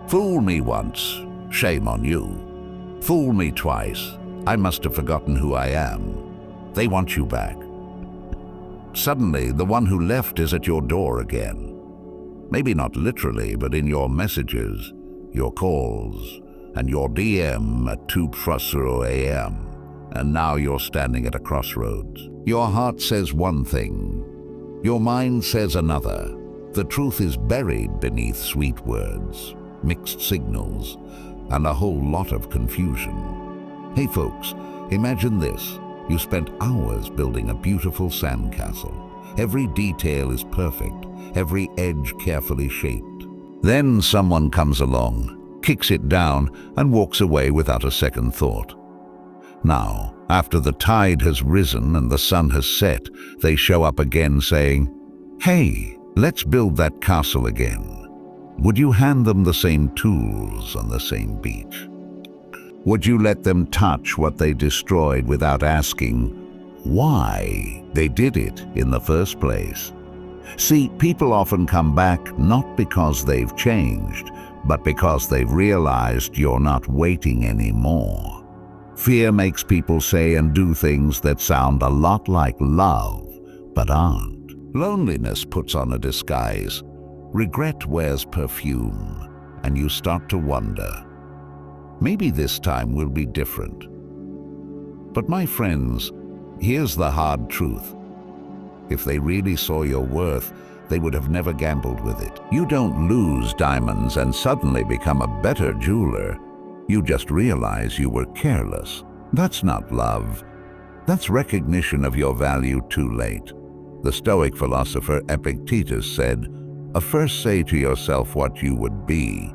Fool me once, shame on you. Fool me twice, I must have forgotten who I am. They want you back. Suddenly, the one who left is at your door again. Maybe not literally, but in your messages, your calls, and your DM at 2:00 a.m. And now you're standing at a crossroads. Your heart says one thing, your mind says another. The truth is buried beneath sweet words, mixed signals, and a whole lot of confusion. Hey folks, imagine this. You spent hours building a beautiful sandcastle. Every detail is perfect, every edge carefully shaped. Then someone comes along, kicks it down, and walks away without a second thought. Now, after the tide has risen and the sun has set, they show up again saying, "Hey, let's build that castle again." Would you hand them the same tools on the same beach? Would you let them touch what they destroyed without asking why they did it in the first place? See, people often come back not because they've changed, but because they've realized you're not waiting anymore. Fear makes people say and do things that sound a lot like love, but aren't. Loneliness puts on a disguise. Regret wears perfume, and you start to wonder, maybe this time will be different. But my friends, here's the hard truth. If they really saw your worth, they would have never gambled with it. You don't lose diamonds and suddenly become a better jeweler. You just realize you were careless. That's not love. That's recognition of your value too late. The Stoic philosopher Epictetus said, first say to yourself what you would be,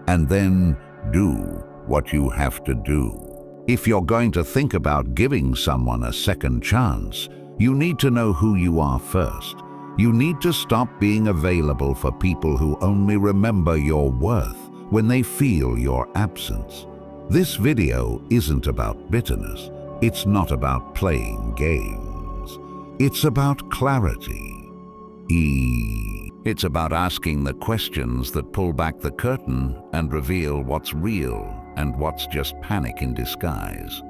and then do what you have to do. If you're going to think about giving someone a second chance, you need to know who you are first. You need to stop being available for people who only remember your worth when they feel your absence. This video isn't about bitterness. It's not about playing games. It's about clarity. It's about asking the questions that pull back the curtain and reveal what's real and what's just panic in disguise.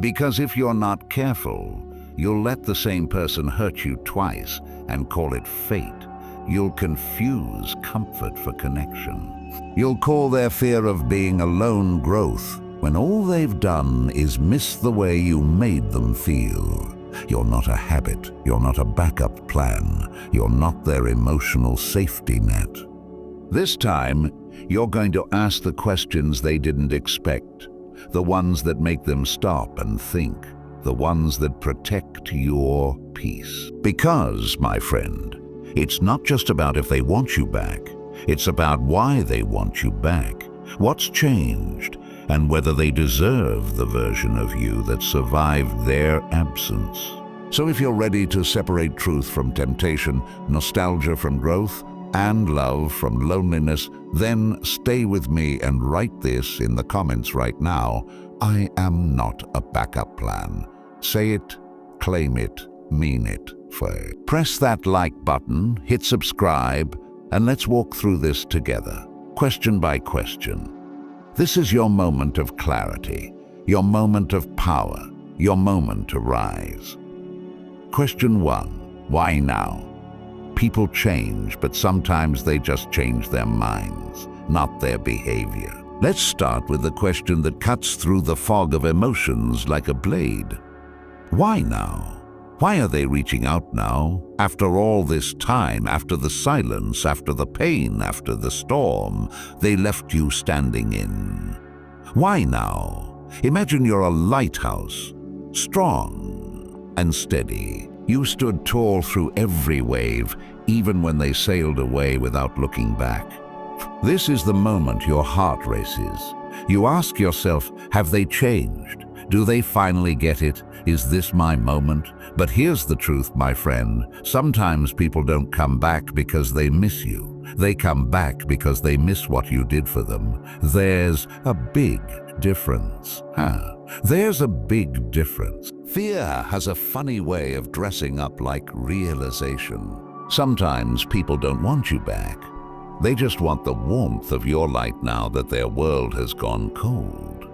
Because if you're not careful, you'll let the same person hurt you twice and call it fate. You'll confuse comfort for connection. You'll call their fear of being alone growth when all they've done is miss the way you made them feel. You're not a habit, you're not a backup plan, you're not their emotional safety net. This time, you're going to ask the questions they didn't expect, the ones that make them stop and think, the ones that protect your peace. Because, my friend, it's not just about if they want you back, it's about why they want you back, what's changed, and whether they deserve the version of you that survived their absence. So if you're ready to separate truth from temptation, nostalgia from growth, and love from loneliness, then stay with me and write this in the comments right now. I am not a backup plan. Say it, claim it, mean it. Press that like button, hit subscribe, and let's walk through this together, question by question. This is your moment of clarity, your moment of power, your moment to rise. Question 1. Why now? People change, but sometimes they just change their minds, not their behavior. Let's start with the question that cuts through the fog of emotions like a blade. Why now? Why are they reaching out now? After all this time, after the silence, after the pain, after the storm, they left you standing in. Why now? Imagine you're a lighthouse, strong and steady. You stood tall through every wave, even when they sailed away without looking back. This is the moment your heart races. You ask yourself, have they changed? Do they finally get it? Is this my moment? But here's the truth, my friend. Sometimes people don't come back because they miss you. They come back because they miss what you did for them. There's a big difference. There's a big difference. Fear has a funny way of dressing up like realization. Sometimes people don't want you back. They just want the warmth of your light now that their world has gone cold.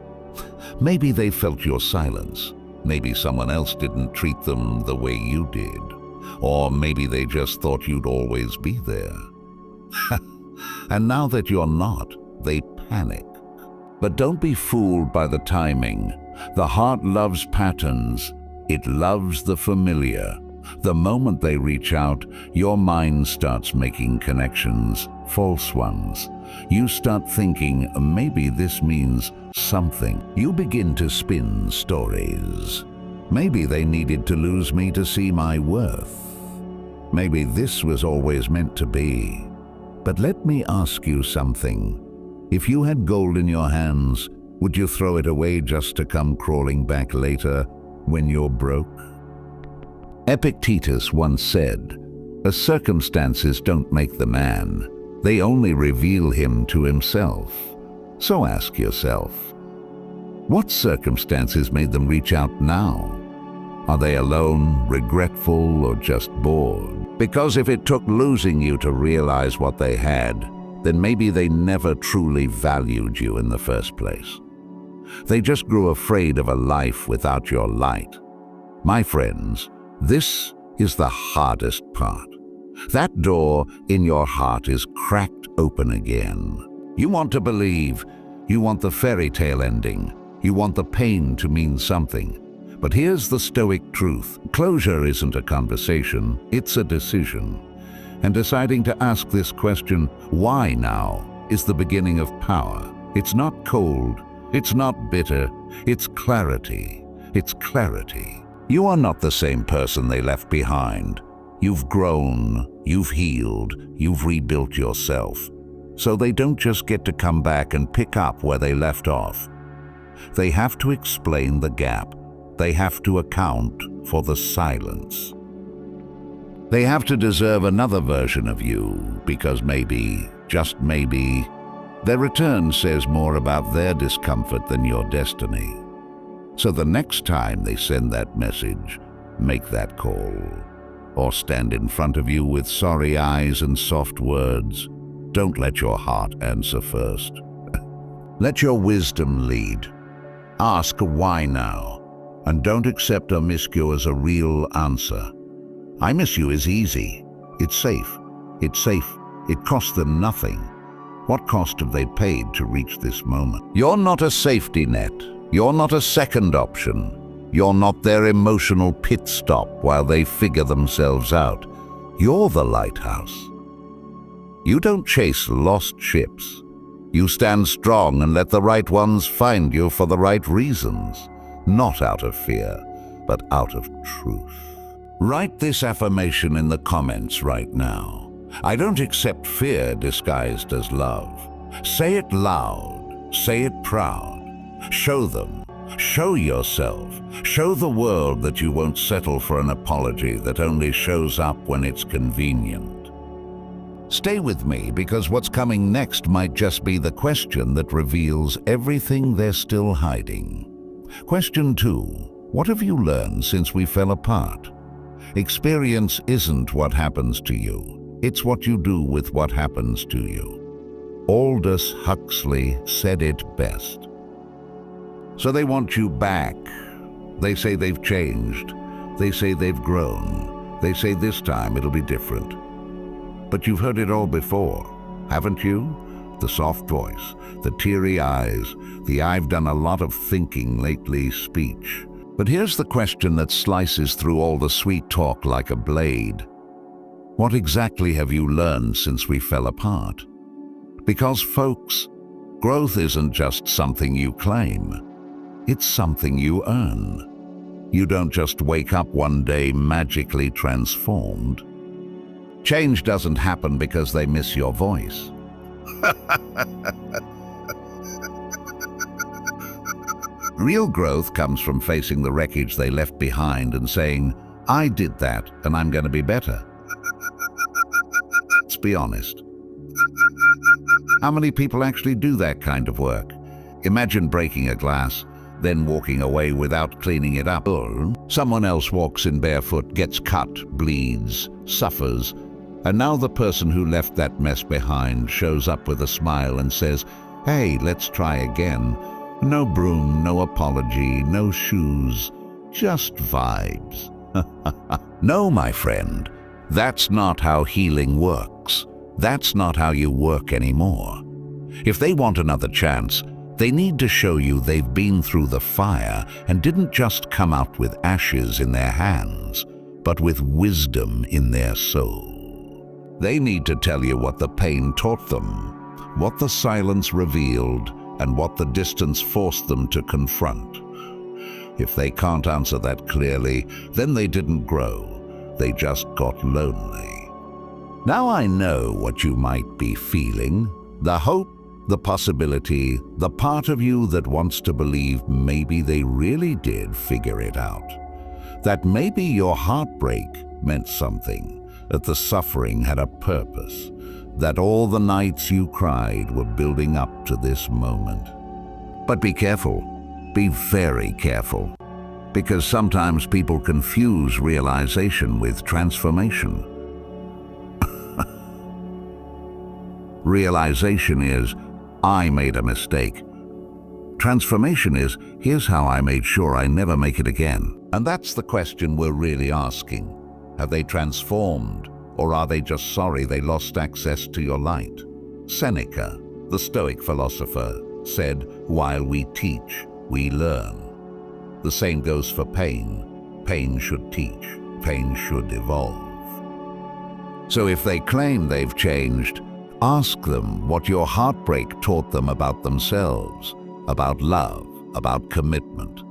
Maybe they felt your silence. Maybe someone else didn't treat them the way you did. Or maybe they just thought you'd always be there. And now that you're not, they panic. But don't be fooled by the timing. The heart loves patterns. It loves the familiar. The moment they reach out, your mind starts making connections, false ones. You start thinking, maybe this means something. You begin to spin stories. Maybe they needed to lose me to see my worth. Maybe this was always meant to be. But let me ask you something. If you had gold in your hands, would you throw it away just to come crawling back later when you're broke? Epictetus once said, "Circumstances don't make the man. They only reveal him to himself." So ask yourself, what circumstances made them reach out now? Are they alone, regretful, or just bored? Because if it took losing you to realize what they had, then maybe they never truly valued you in the first place. They just grew afraid of a life without your light. My friends, this is the hardest part. That door in your heart is cracked open again. You want to believe. You want the fairy tale ending. You want the pain to mean something. But here's the Stoic truth. Closure isn't a conversation, it's a decision. And deciding to ask this question, why now, is the beginning of power. It's not cold, it's not bitter, it's clarity. It's clarity. You are not the same person they left behind. You've grown, you've healed, you've rebuilt yourself. So they don't just get to come back and pick up where they left off. They have to explain the gap. They have to account for the silence. They have to deserve another version of you because maybe, just maybe, their return says more about their discomfort than your destiny. So the next time they send that message, make that call. Or stand in front of you with sorry eyes and soft words. Don't let your heart answer first. Let your wisdom lead. Ask why now, and don't accept "I miss you" as a real answer. "I miss you" is easy. It's safe. It's safe. It costs them nothing. What cost have they paid to reach this moment? You're not a safety net. You're not a second option. You're not their emotional pit stop while they figure themselves out. You're the lighthouse. You don't chase lost ships. You stand strong and let the right ones find you for the right reasons, not out of fear, but out of truth. Write this affirmation in the comments right now. I don't accept fear disguised as love. Say it loud. Say it proud. Show them. Show yourself. Show the world that you won't settle for an apology that only shows up when it's convenient. Stay with me, because what's coming next might just be the question that reveals everything they're still hiding. Question 2. What have you learned since we fell apart? Experience isn't what happens to you. It's what you do with what happens to you. Aldous Huxley said it best. So they want you back. They say they've changed. They say they've grown. They say this time it'll be different. But you've heard it all before, haven't you? The soft voice, the teary eyes, the "I've done a lot of thinking lately" speech. But here's the question that slices through all the sweet talk like a blade. What exactly have you learned since we fell apart? Because, folks, growth isn't just something you claim. It's something you earn. You don't just wake up one day magically transformed. Change doesn't happen because they miss your voice. Real growth comes from facing the wreckage they left behind and saying, "I did that and I'm going to be better." Let's be honest. How many people actually do that kind of work? Imagine breaking a glass, then walking away without cleaning it up. Or someone else walks in barefoot, gets cut, bleeds, suffers, And now the person who left that mess behind shows up with a smile and says, "Hey, let's try again." No broom, no apology, no shoes, just vibes. No, my friend, that's not how healing works. That's not how you work anymore. If they want another chance, they need to show you they've been through the fire and didn't just come out with ashes in their hands, but with wisdom in their soul. They need to tell you what the pain taught them, what the silence revealed, and what the distance forced them to confront. If they can't answer that clearly, then they didn't grow. They just got lonely. Now I know what you might be feeling. The hope, the possibility, the part of you that wants to believe maybe they really did figure it out. That maybe your heartbreak meant something, that the suffering had a purpose, that all the nights you cried were building up to this moment. But be careful, be very careful, because sometimes people confuse realization with transformation. Realization is, I made a mistake. Transformation is, here's how I made sure I never make it again. And that's the question we're really asking. Have they transformed, or are they just sorry they lost access to your light? Seneca, the Stoic philosopher, said, while we teach, we learn. The same goes for pain. Pain should teach. Pain should evolve. So if they claim they've changed, ask them what your heartbreak taught them about themselves, about love, about commitment.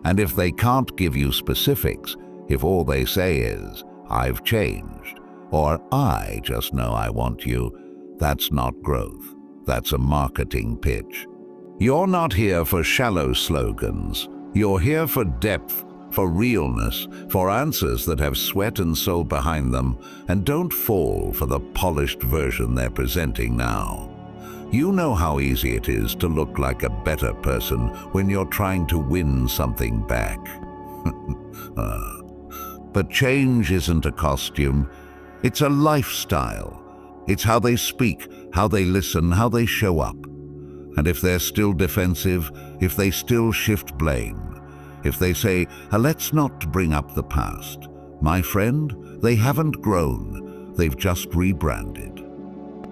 And if they can't give you specifics, if all they say is, I've changed, or I just know I want you, that's not growth. That's a marketing pitch. You're not here for shallow slogans. You're here for depth, for realness, for answers that have sweat and soul behind them, and don't fall for the polished version they're presenting now. You know how easy it is to look like a better person when you're trying to win something back. But change isn't a costume, it's a lifestyle. It's how they speak, how they listen, how they show up. And if they're still defensive, if they still shift blame, if they say, let's not bring up the past, my friend, they haven't grown, they've just rebranded.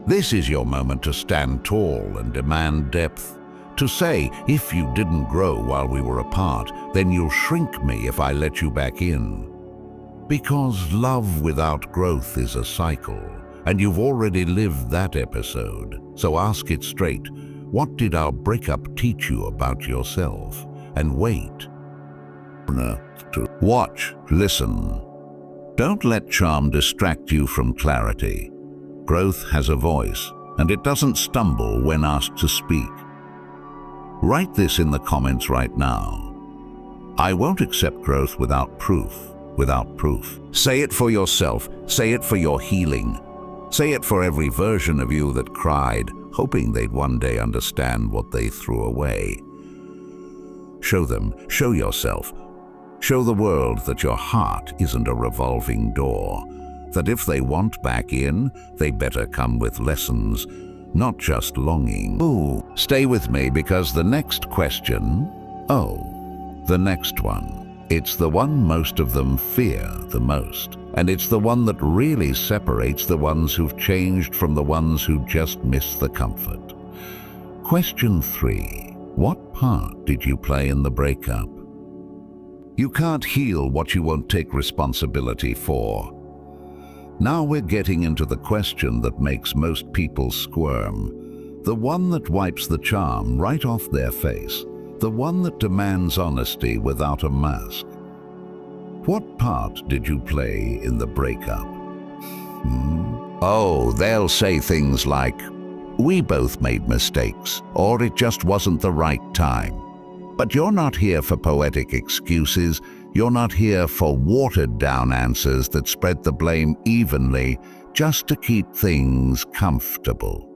This is your moment to stand tall and demand depth, to say, if you didn't grow while we were apart, then you'll shrink me if I let you back in. Because love without growth is a cycle, and you've already lived that episode. So ask it straight, what did our breakup teach you about yourself? And wait. To watch, listen. Don't let charm distract you from clarity. Growth has a voice, and it doesn't stumble when asked to speak. Write this in the comments right now. I won't accept growth without proof. Without proof. Say it for yourself. Say it for your healing. Say it for every version of you that cried, hoping they'd one day understand what they threw away. Show them, show yourself. Show the world that your heart isn't a revolving door, that if they want back in, they better come with lessons, not just longing. Ooh, stay with me because the next question, the next one, it's the one most of them fear the most, and it's the one that really separates the ones who've changed from the ones who just miss the comfort. Question 3. What part did you play in the breakup? You can't heal what you won't take responsibility for. Now we're getting into the question that makes most people squirm, the one that wipes the charm right off their face, the one that demands honesty without a mask. What part did you play in the breakup? Oh, they'll say things like, we both made mistakes, or it just wasn't the right time. But you're not here for poetic excuses. You're not here for watered-down answers that spread the blame evenly just to keep things comfortable.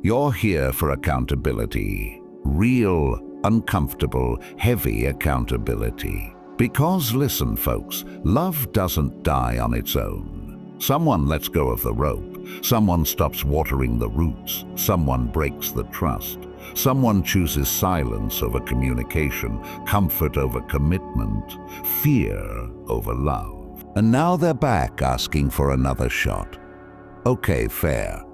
You're here for accountability. Real, uncomfortable, heavy accountability. Because listen, folks, love doesn't die on its own. Someone lets go of the rope. Someone stops watering the roots. Someone breaks the trust. Someone chooses silence over communication, comfort over commitment, fear over love. And now they're back asking for another shot. Okay, fair.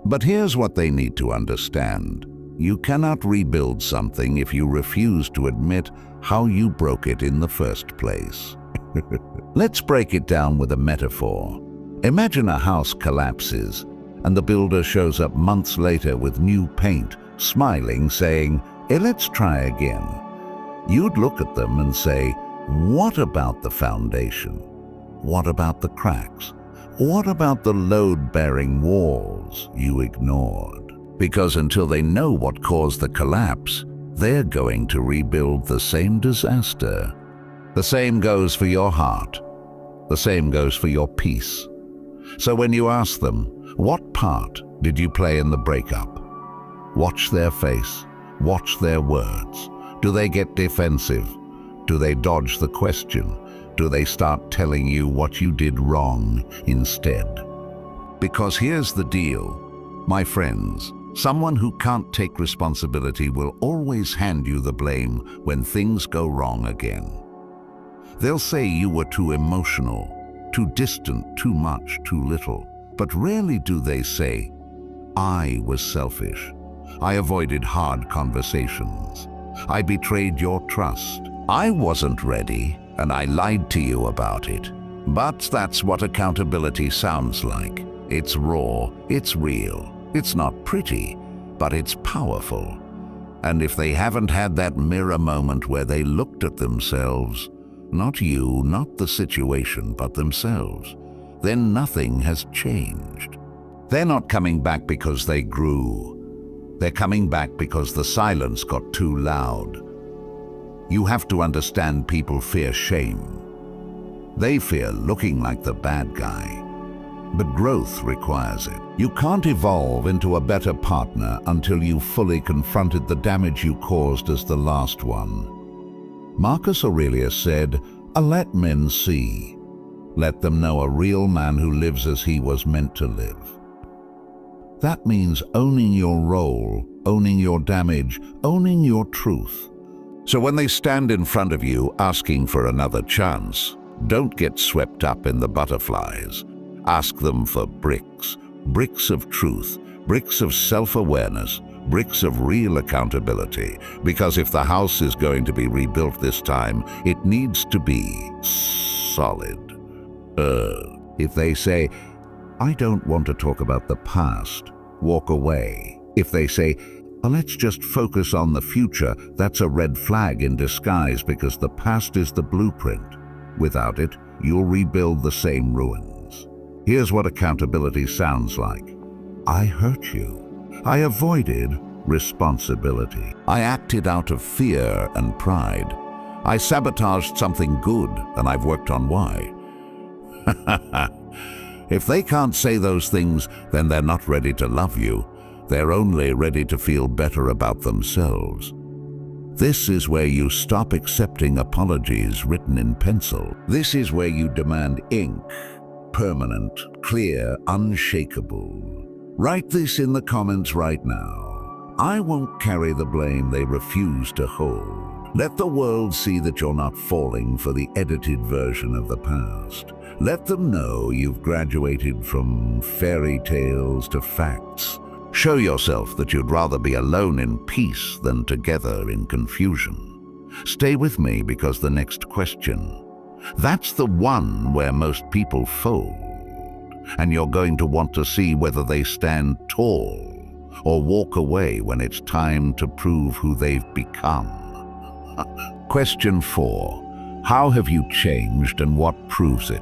But here's what they need to understand. You cannot rebuild something if you refuse to admit how you broke it in the first place. Let's break it down with a metaphor. Imagine a house collapses, and the builder shows up months later with new paint, smiling, saying, "Hey, let's try again." You'd look at them and say, "What about the foundation? What about the cracks? What about the load-bearing walls you ignored?" Because until they know what caused the collapse, they're going to rebuild the same disaster. The same goes for your heart. The same goes for your peace. So when you ask them, what part did you play in the breakup? Watch their face. Watch their words. Do they get defensive? Do they dodge the question? Do they start telling you what you did wrong instead? Because here's the deal, my friends. Someone who can't take responsibility will always hand you the blame when things go wrong again. They'll say you were too emotional, too distant, too much, too little. But rarely do they say, "I was selfish. I avoided hard conversations. I betrayed your trust. I wasn't ready, and I lied to you about it." But that's what accountability sounds like. It's raw, it's real. It's not pretty, but it's powerful. And if they haven't had that mirror moment where they looked at themselves, not you, not the situation, but themselves, then nothing has changed. They're not coming back because they grew. They're coming back because the silence got too loud. You have to understand people fear shame. They fear looking like the bad guy. But growth requires it. You can't evolve into a better partner until you've fully confronted the damage you caused as the last one. Marcus Aurelius said, "Let men see. Let them know a real man who lives as he was meant to live." That means owning your role, owning your damage, owning your truth. So when they stand in front of you asking for another chance, don't get swept up in the butterflies. Ask them for bricks, bricks of truth, bricks of self-awareness, bricks of real accountability. Because if the house is going to be rebuilt this time, it needs to be solid. If they say, "I don't want to talk about the past," walk away. If they say, "Let's just focus on the future," that's a red flag in disguise, because the past is the blueprint. Without it, you'll rebuild the same ruins. Here's what accountability sounds like. I hurt you. I avoided responsibility. I acted out of fear and pride. I sabotaged something good, and I've worked on why. If they can't say those things, then they're not ready to love you. They're only ready to feel better about themselves. This is where you stop accepting apologies written in pencil. This is where you demand ink, permanent, clear, unshakable. Write this in the comments right now. I won't carry the blame they refuse to hold. Let the world see that you're not falling for the edited version of the past. Let them know you've graduated from fairy tales to facts. Show yourself that you'd rather be alone in peace than together in confusion. Stay with me, because the next question, that's the one where most people fold. And you're going to want to see whether they stand tall or walk away when it's time to prove who they've become. Question 4. How have you changed, and what proves it?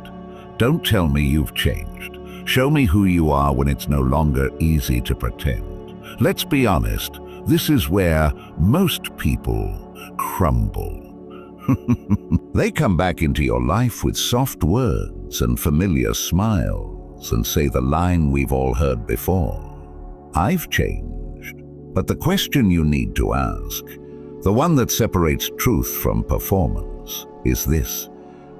Don't tell me you've changed. Show me who you are when it's no longer easy to pretend. Let's be honest, this is where most people crumble. They come back into your life with soft words and familiar smiles and say the line we've all heard before. I've changed. But the question you need to ask, the one that separates truth from performance, is this: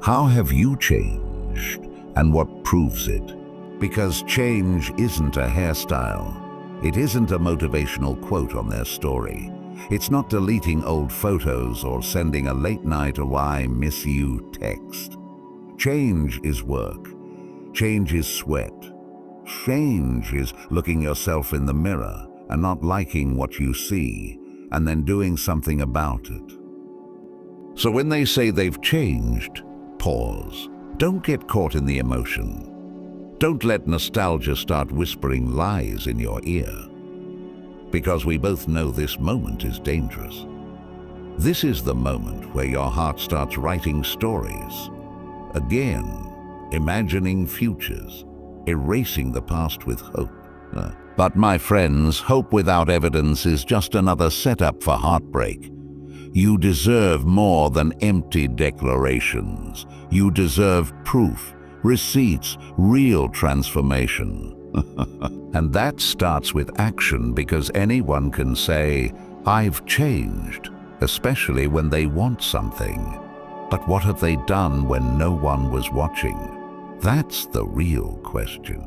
how have you changed, and what proves it? Because change isn't a hairstyle. It isn't a motivational quote on their story. It's not deleting old photos or sending a late night "oh, I miss you" text. Change is work. Change is sweat. Change is looking yourself in the mirror and not liking what you see, and then doing something about it. So when they say they've changed, pause. Don't get caught in the emotion. Don't let nostalgia start whispering lies in your ear. Because we both know this moment is dangerous. This is the moment where your heart starts writing stories. Again, imagining futures, erasing the past with hope. But my friends, hope without evidence is just another setup for heartbreak. You deserve more than empty declarations. You deserve proof, receipts, real transformation. And that starts with action, because anyone can say, "I've changed," especially when they want something. But what have they done when no one was watching? That's the real question.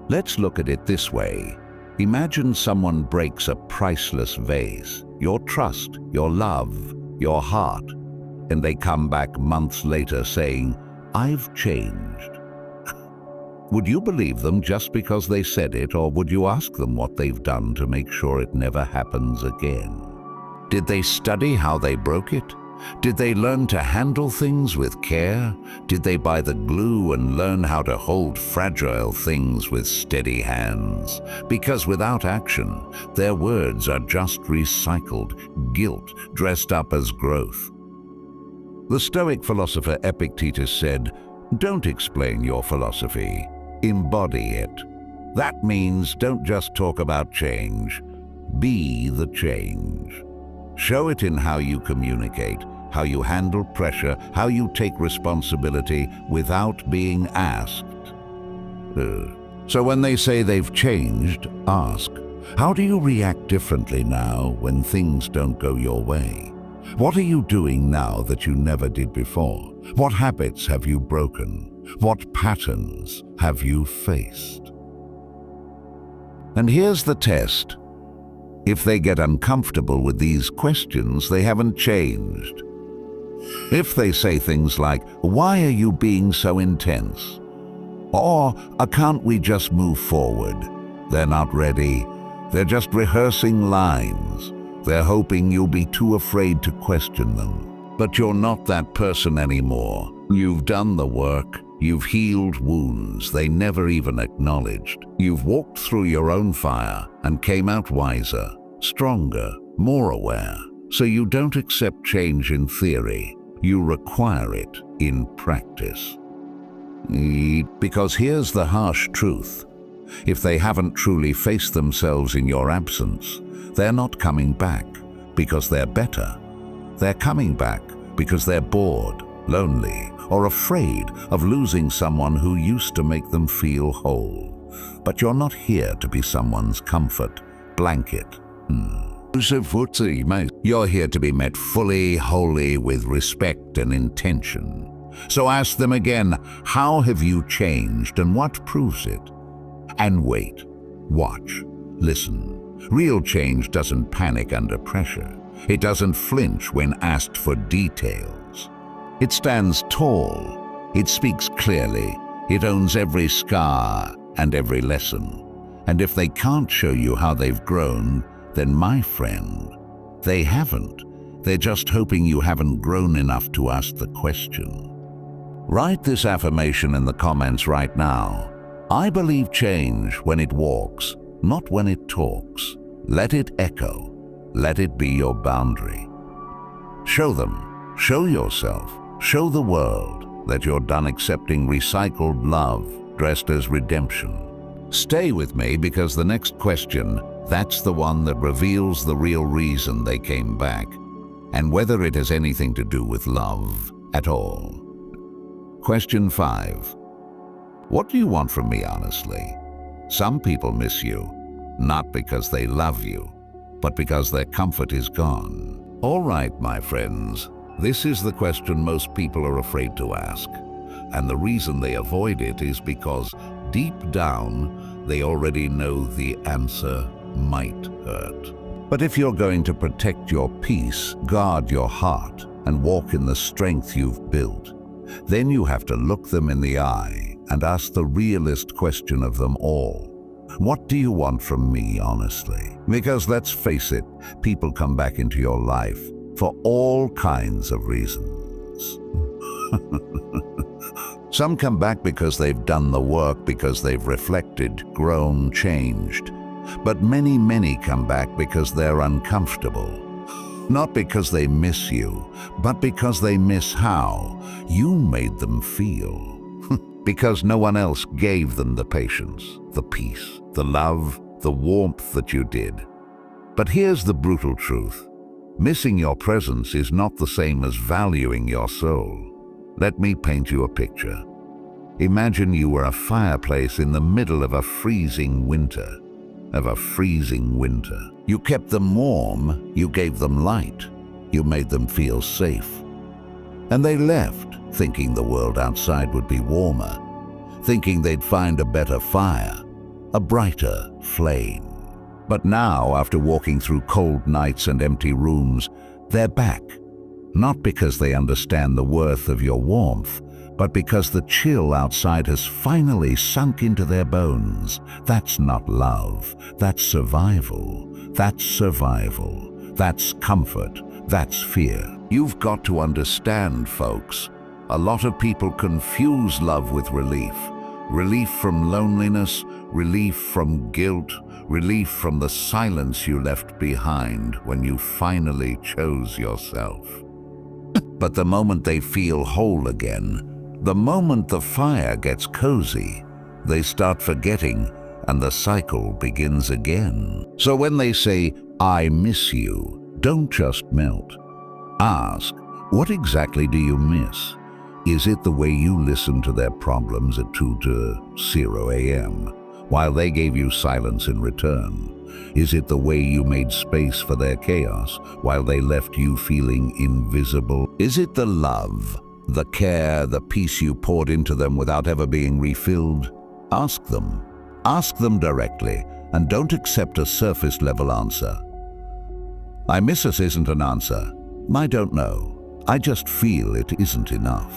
Let's look at it this way. Imagine someone breaks a priceless vase, your trust, your love, your heart, and they come back months later saying, "I've changed." Would you believe them just because they said it, or would you ask them what they've done to make sure it never happens again? Did they study how they broke it? Did they learn to handle things with care? Did they buy the glue and learn how to hold fragile things with steady hands? Because without action, their words are just recycled guilt dressed up as growth. The Stoic philosopher Epictetus said, "Don't explain your philosophy, embody it." That means don't just talk about change, be the change. Show it in how you communicate, how you handle pressure, how you take responsibility without being asked. So when they say they've changed, ask, how do you react differently now when things don't go your way? What are you doing now that you never did before? What habits have you broken? What patterns have you faced? And here's the test. If they get uncomfortable with these questions, they haven't changed. If they say things like, "Why are you being so intense?" Or, "Can't we just move forward?" They're not ready. They're just rehearsing lines. They're hoping you'll be too afraid to question them. But you're not that person anymore. You've done the work. You've healed wounds they never even acknowledged. You've walked through your own fire and came out wiser, stronger, more aware. So you don't accept change in theory. You require it in practice. Because here's the harsh truth. If they haven't truly faced themselves in your absence, they're not coming back because they're better. They're coming back because they're bored, lonely, or afraid of losing someone who used to make them feel whole. But you're not here to be someone's comfort blanket. You're here to be met fully, wholly, with respect and intention. So ask them again, how have you changed and what proves it? And wait, watch, listen. Real change doesn't panic under pressure. It doesn't flinch when asked for details. It stands tall. It speaks clearly. It owns every scar and every lesson. And if they can't show you how they've grown, then my friend, they haven't. They're just hoping you haven't grown enough to ask the question. Write this affirmation in the comments right now. I believe change when it walks, not when it talks. Let it echo. Let it be your boundary. Show them, show yourself, show the world that you're done accepting recycled love dressed as redemption. Stay with me, because the next question, that's the one that reveals the real reason they came back, and whether it has anything to do with love at all. Question 5. What do you want from me, honestly? Some people miss you, not because they love you, but because their comfort is gone. All right, my friends, this is the question most people are afraid to ask. And the reason they avoid it is because Deep down, they already know the answer might hurt. But if you're going to protect your peace, guard your heart, and walk in the strength you've built, then you have to look them in the eye and ask the realest question of them all. What do you want from me, honestly? Because let's face it, people come back into your life for all kinds of reasons. Some come back because they've done the work, because they've reflected, grown, changed. But many come back because they're uncomfortable. Not because they miss you, but because they miss how you made them feel. Because no one else gave them the patience, the peace, the love, the warmth that you did. But here's the brutal truth. Missing your presence is not the same as valuing your soul. Let me paint you a picture. Imagine you were a fireplace in the middle of a freezing winter. You kept them warm, you gave them light, you made them feel safe. And they left, thinking the world outside would be warmer, thinking they'd find a better fire, a brighter flame. But now, after walking through cold nights and empty rooms, they're back. Not because they understand the worth of your warmth, but because the chill outside has finally sunk into their bones. That's not love, that's survival. That's comfort, that's fear. You've got to understand, folks, a lot of people confuse love with relief. Relief from loneliness, relief from guilt, relief from the silence you left behind when you finally chose yourself. But the moment they feel whole again, the moment the fire gets cozy, they start forgetting and the cycle begins again. So when they say, "I miss you," don't just melt. Ask, what exactly do you miss? Is it the way you listened to their problems at 2 to 0 a.m. while they gave you silence in return? Is it the way you made space for their chaos while they left you feeling invisible? Is it the love, the care, the peace you poured into them without ever being refilled? Ask them. Ask them directly, and don't accept a surface-level answer. "I miss us" isn't an answer. "I don't know. I just feel it" isn't enough.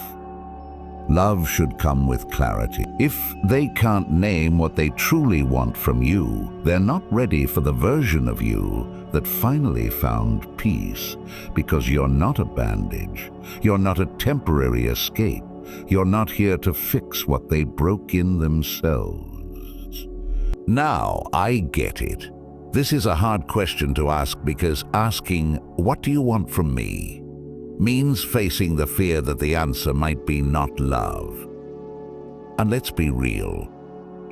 Love should come with clarity. If they can't name what they truly want from you, they're not ready for the version of you that finally found peace, because you're not a bandage. You're not a temporary escape. You're not here to fix what they broke in themselves. Now, I get it. This is a hard question to ask, because asking, "What do you want from me?" means facing the fear that the answer might be not love. And let's be real,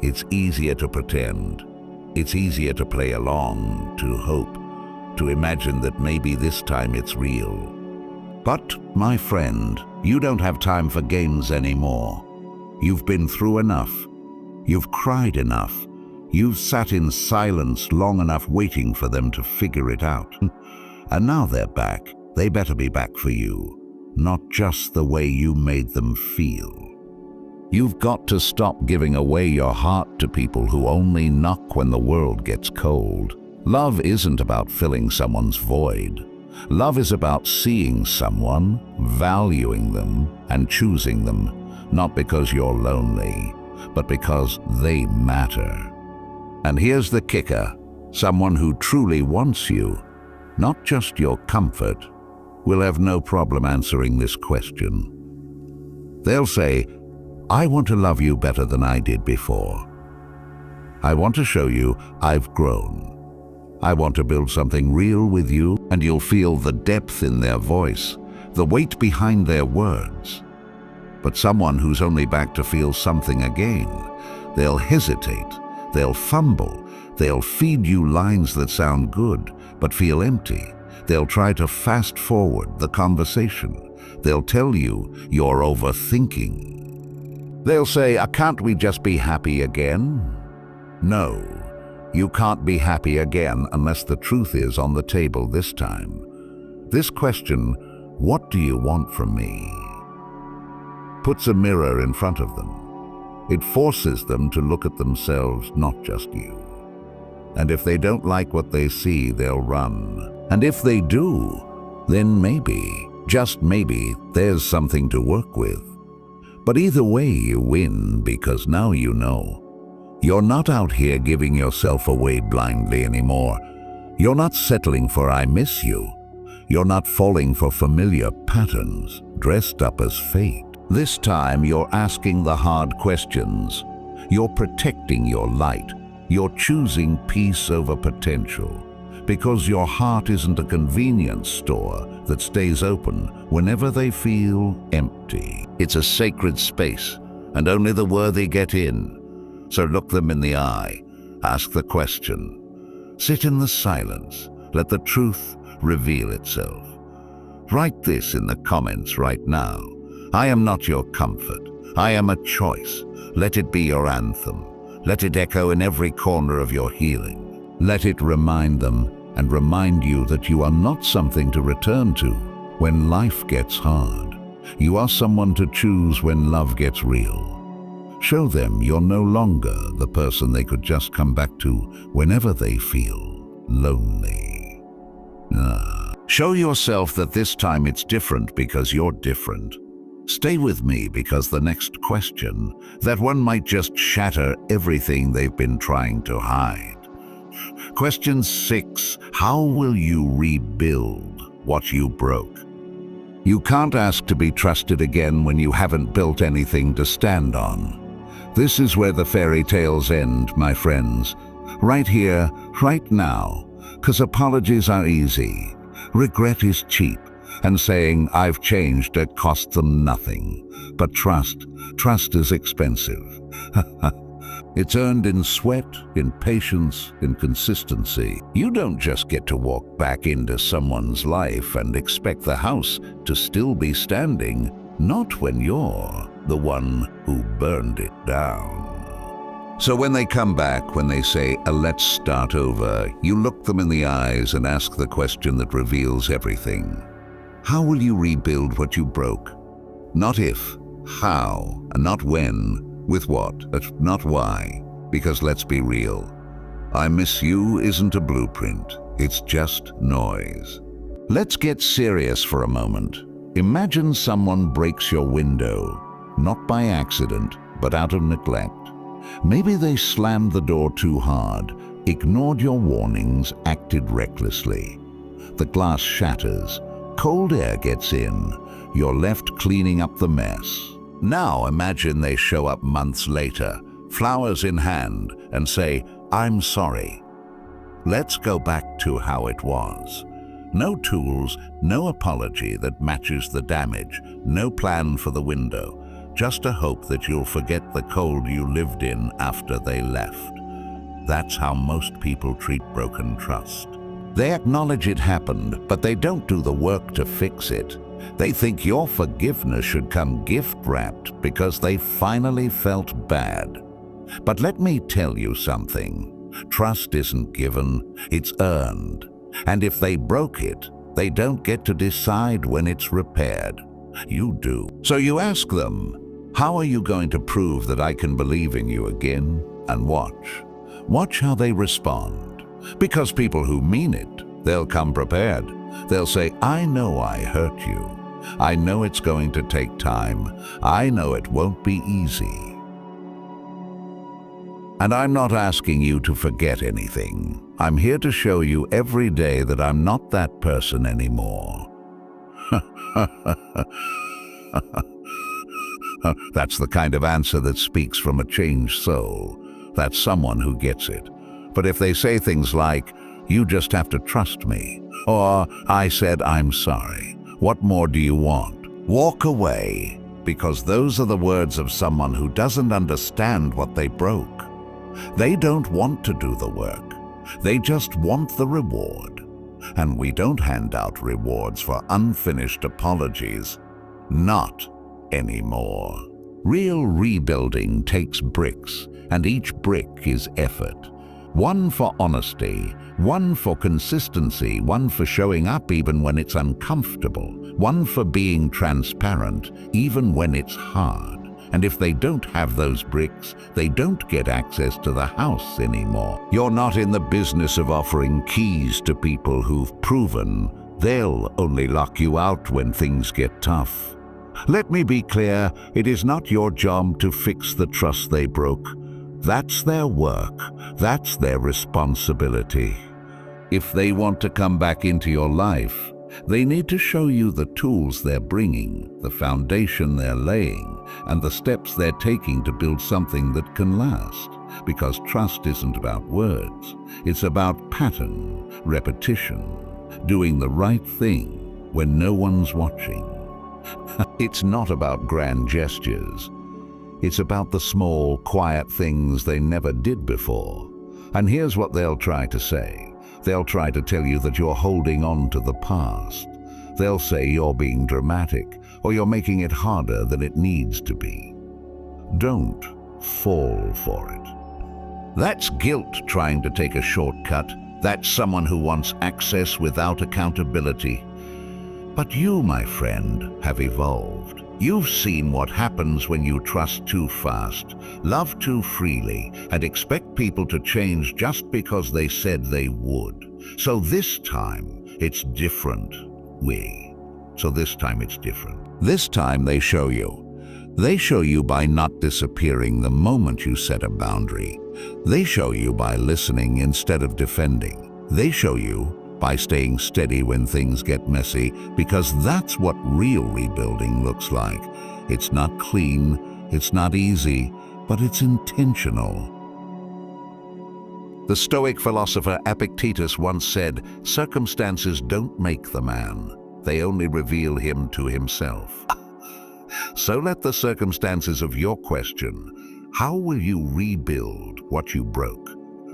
it's easier to pretend. It's easier to play along, to hope, to imagine that maybe this time it's real. But, my friend, you don't have time for games anymore. You've been through enough. You've cried enough. You've sat in silence long enough waiting for them to figure it out. And now they're back. They better be back for you, not just the way you made them feel. You've got to stop giving away your heart to people who only knock when the world gets cold. Love isn't about filling someone's void. Love is about seeing someone, valuing them, and choosing them, not because you're lonely, but because they matter. And here's the kicker: someone who truly wants you, not just your comfort, will have no problem answering this question. They'll say, "I want to love you better than I did before. I want to show you I've grown. I want to build something real with you," and you'll feel the depth in their voice, the weight behind their words. But someone who's only back to feel something again, they'll hesitate, they'll fumble, they'll feed you lines that sound good but feel empty. They'll try to fast forward the conversation. They'll tell you you're overthinking. They'll say, "Can't we just be happy again?" No, you can't be happy again unless the truth is on the table this time. This question, "What do you want from me?" puts a mirror in front of them. It forces them to look at themselves, not just you. And if they don't like what they see, they'll run. And if they do, then maybe, just maybe, there's something to work with. But either way, you win, because now you know. You're not out here giving yourself away blindly anymore. You're not settling for "I miss you." You're not falling for familiar patterns, dressed up as fate. This time, you're asking the hard questions. You're protecting your light. You're choosing peace over potential. Because your heart isn't a convenience store that stays open whenever they feel empty. It's a sacred space, and only the worthy get in. So look them in the eye, ask the question. Sit in the silence, let the truth reveal itself. Write this in the comments right now. I am not your comfort. I am a choice. Let it be your anthem. Let it echo in every corner of your healing. Let it remind them and remind you that you are not something to return to when life gets hard. You are someone to choose when love gets real. Show them you're no longer the person they could just come back to whenever they feel lonely. Show yourself that this time it's different because you're different. Stay with me, because the next question, that one might just shatter everything they've been trying to hide. Question 6. How will you rebuild what you broke? You can't ask to be trusted again when you haven't built anything to stand on. This is where the fairy tales end, my friends. Right here, right now. 'Cause apologies are easy. Regret is cheap. And saying "I've changed" it costs them nothing. But trust is expensive. It's earned in sweat, in patience, in consistency. You don't just get to walk back into someone's life and expect the house to still be standing, not when you're the one who burned it down. So when they come back, when they say, "Let's start over," you look them in the eyes and ask the question that reveals everything. How will you rebuild what you broke? Not if, how, and not when, with what, not why. Because let's be real, "I miss you" isn't a blueprint, it's just noise. Let's get serious for a moment. Imagine someone breaks your window, not by accident, but out of neglect. Maybe they slammed the door too hard, ignored your warnings, acted recklessly. The glass shatters. Cold air gets in. You're left cleaning up the mess. Now imagine they show up months later, flowers in hand, and say, "I'm sorry. Let's go back to how it was." No tools, no apology that matches the damage, no plan for the window, just a hope that you'll forget the cold you lived in after they left. That's how most people treat broken trust. They acknowledge it happened, but they don't do the work to fix it. They think your forgiveness should come gift-wrapped because they finally felt bad. But let me tell you something. Trust isn't given, it's earned. And if they broke it, they don't get to decide when it's repaired. You do. So you ask them, "How are you going to prove that I can believe in you again?" And watch. Watch how they respond. Because people who mean it, they'll come prepared. They'll say, "I know I hurt you. I know it's going to take time. I know it won't be easy." And I'm not asking you to forget anything. I'm here to show you every day that I'm not that person anymore. That's the kind of answer that speaks from a changed soul. That's someone who gets it. But if they say things like, "You just have to trust me," or "I said I'm sorry, what more do you want?" Walk away, because those are the words of someone who doesn't understand what they broke. They don't want to do the work. They just want the reward. And we don't hand out rewards for unfinished apologies. Not anymore. Real rebuilding takes bricks, and each brick is effort. One for honesty, one for consistency, one for showing up even when it's uncomfortable, one for being transparent even when it's hard. And if they don't have those bricks, they don't get access to the house anymore. You're not in the business of offering keys to people who've proven they'll only lock you out when things get tough. Let me be clear, it is not your job to fix the trust they broke. That's their work. That's their responsibility. If they want to come back into your life, they need to show you the tools they're bringing, the foundation they're laying, and the steps they're taking to build something that can last. Because trust isn't about words. It's about pattern, repetition, doing the right thing when no one's watching. It's not about grand gestures. It's about the small, quiet things they never did before. And here's what they'll try to say. They'll try to tell you that you're holding on to the past. They'll say you're being dramatic, or you're making it harder than it needs to be. Don't fall for it. That's guilt trying to take a shortcut. That's someone who wants access without accountability. But you, my friend, have evolved. You've seen what happens when you trust too fast, love too freely, and expect people to change just because they said they would. So this time, it's different. This time it's different. This time they show you. They show you by not disappearing the moment you set a boundary. They show you by listening instead of defending. They show you by staying steady when things get messy, because that's what real rebuilding looks like. It's not clean, it's not easy, but it's intentional. The Stoic philosopher Epictetus once said, "Circumstances don't make the man, they only reveal him to himself." So let the circumstances of your question, how will you rebuild what you broke,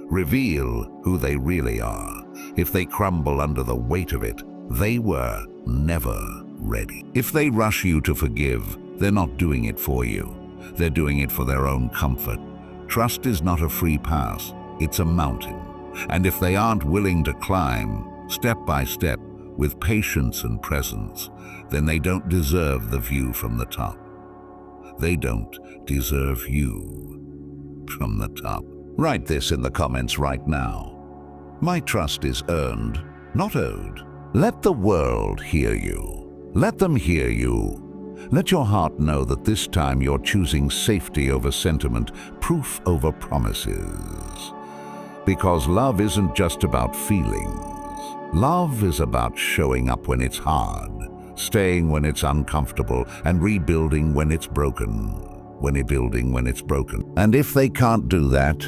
reveal who they really are. If they crumble under the weight of it, they were never ready. If they rush you to forgive, they're not doing it for you. They're doing it for their own comfort. Trust is not a free pass, it's a mountain. And if they aren't willing to climb, step by step, with patience and presence, then they don't deserve the view from the top. They don't deserve you from the top. Write this in the comments right now. My trust is earned, not owed. Let the world hear you. Let them hear you. Let your heart know that this time you're choosing safety over sentiment, proof over promises. Because love isn't just about feelings. Love is about showing up when it's hard, staying when it's uncomfortable, and rebuilding when it's broken. When it's broken. And if they can't do that,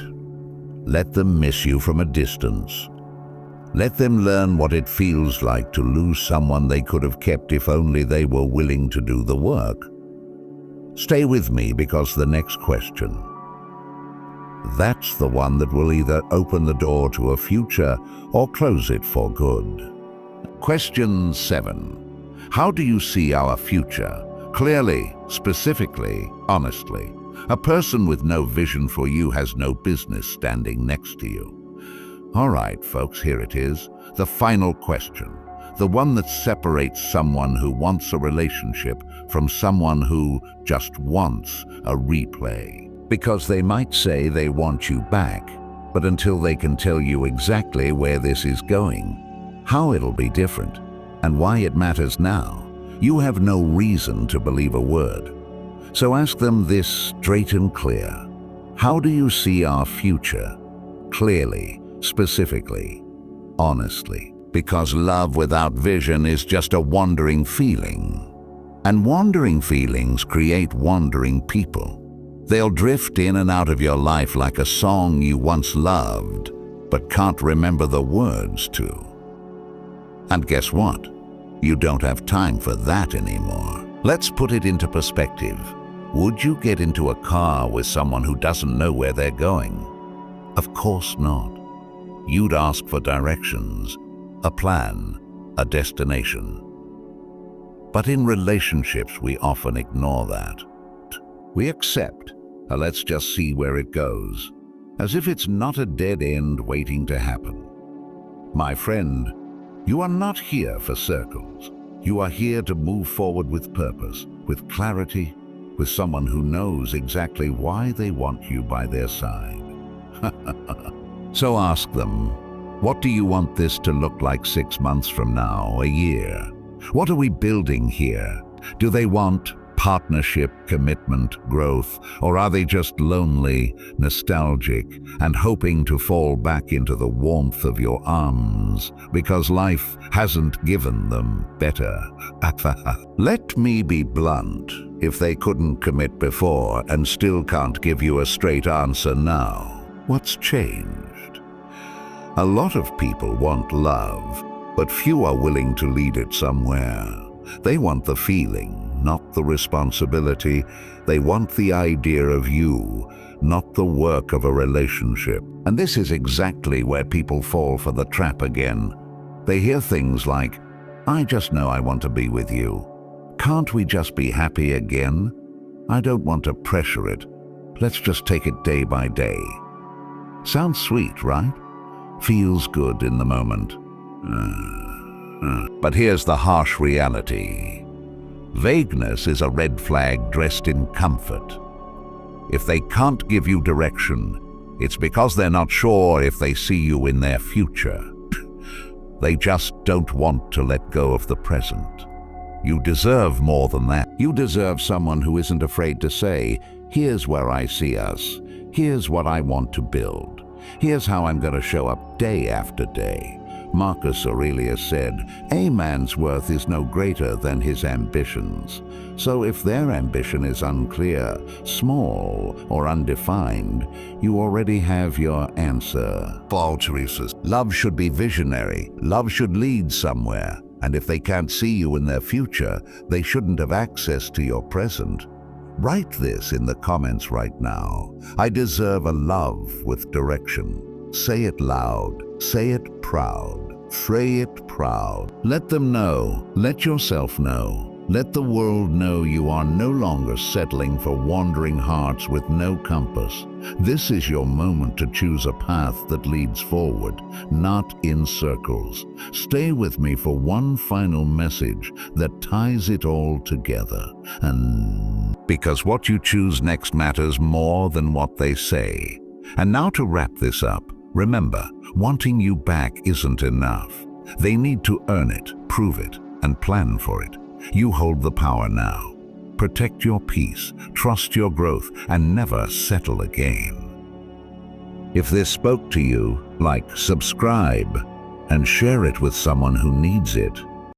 let them miss you from a distance. Let them learn what it feels like to lose someone they could have kept if only they were willing to do the work. Stay with me, because the next question, that's the one that will either open the door to a future or close it for good. Question 7. How do you see our future? Clearly, specifically, honestly. A person with no vision for you has no business standing next to you. All right, folks, here it is. The final question. The one that separates someone who wants a relationship from someone who just wants a replay. Because they might say they want you back, but until they can tell you exactly where this is going, how it'll be different, and why it matters now, you have no reason to believe a word. So ask them this straight and clear. How do you see our future? Clearly, specifically, honestly. Because love without vision is just a wandering feeling. And wandering feelings create wandering people. They'll drift in and out of your life like a song you once loved, but can't remember the words to. And guess what? You don't have time for that anymore. Let's put it into perspective. Would you get into a car with someone who doesn't know where they're going? Of course not. You'd ask for directions, a plan, a destination. But in relationships, we often ignore that. We accept, let's just see where it goes, as if it's not a dead end waiting to happen. My friend, you are not here for circles. You are here to move forward with purpose, with clarity, with someone who knows exactly why they want you by their side. So ask them, what do you want this to look like 6 months from now, a year? What are we building here? Do they want partnership, commitment, growth, or are they just lonely, nostalgic, and hoping to fall back into the warmth of your arms because life hasn't given them better? Let me be blunt. If they couldn't commit before and still can't give you a straight answer now, what's changed? A lot of people want love, but few are willing to lead it somewhere. They want the feeling, not the responsibility. They want the idea of you, not the work of a relationship. And this is exactly where people fall for the trap again. They hear things like, I just know I want to be with you. Can't we just be happy again? I don't want to pressure it. Let's just take it day by day. Sounds sweet, right? Feels good in the moment. But here's the harsh reality. Vagueness is a red flag dressed in comfort. If they can't give you direction, it's because they're not sure if they see you in their future. They just don't want to let go of the present. You deserve more than that. You deserve someone who isn't afraid to say, here's where I see us. Here's what I want to build. Here's how I'm going to show up day after day. Marcus Aurelius said, a man's worth is no greater than his ambitions. So if their ambition is unclear, small, or undefined, you already have your answer. Paul Teresa's love should be visionary. Love should lead somewhere. And if they can't see you in their future, they shouldn't have access to your present. Write this in the comments right now. I deserve a love with direction. Say it loud. Say it proud. Say it proud. Let them know. Let yourself know. Let the world know you are no longer settling for wandering hearts with no compass. This is your moment to choose a path that leads forward, not in circles. Stay with me for one final message that ties it all together. And because what you choose next matters more than what they say. And now to wrap this up, remember, wanting you back isn't enough. They need to earn it, prove it, and plan for it. You hold the power now. Protect your peace, trust your growth, and never settle again. If this spoke to you, like, subscribe, and share it with someone who needs it.